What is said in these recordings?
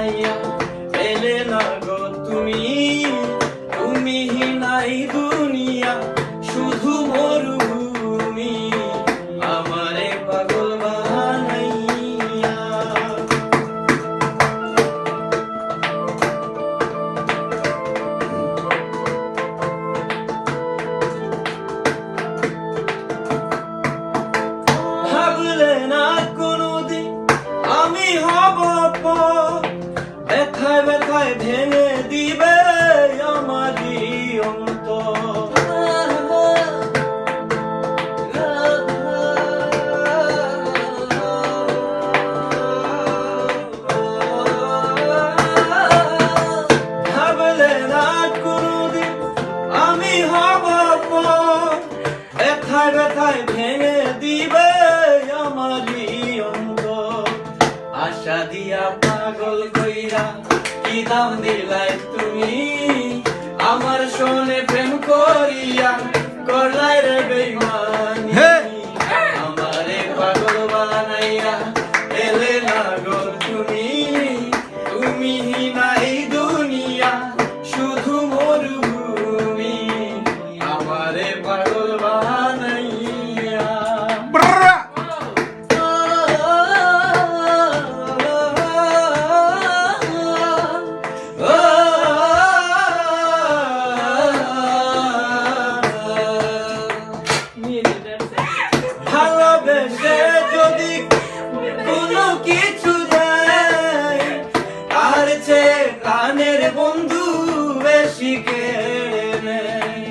বানাইয়া এলে না গো তুমি, তুমি নাই দুনিয়া শুধু মরুভূমি আমারে পাগল বানাইয়া। ভাবলে না কোনোদিন আমি হব ব্যথায় ব্যথায় ভেঙে দিবে আমারই অন্তর। ভাবলে না কোনোদিন আমি হব ব্যথায় ব্যথায় ভেঙে দিবে আমারই অন্তর। আশা দিয়া পাগল কইরা কি দাম দিলাই তুমি, আমার শোনে প্রেম করিয়া করলাই রে বেইমানি। আমারে পাগল বানাইয়া এলে না গো তুমি, তুমি নাই দুনিয়া শুধু মরুভূমি আমারে পাগল বানাইয়া। ভালোবেসে যদি কোনো কিছু দেয় তার চেয়ে প্রাণের বন্ধু বেশি কেড়ে নেয়।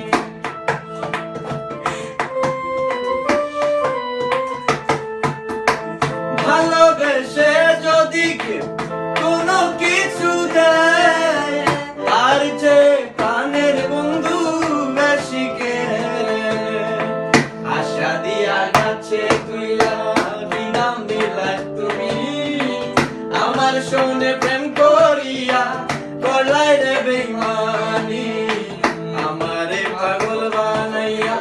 ভালোবেসে যদি কোনো কিছু দেয় তার চেয়ে প্রাণের বন্ধু বেশি কেড়ে নেয়। আশা দিয়া গাছে তুইলা কি দাম দিলাই তুমি, আমার শোনে প্রেম করিয়া করলাই রে বেইমানি। আমারে পাগল বানাইয়া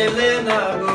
এলে না গো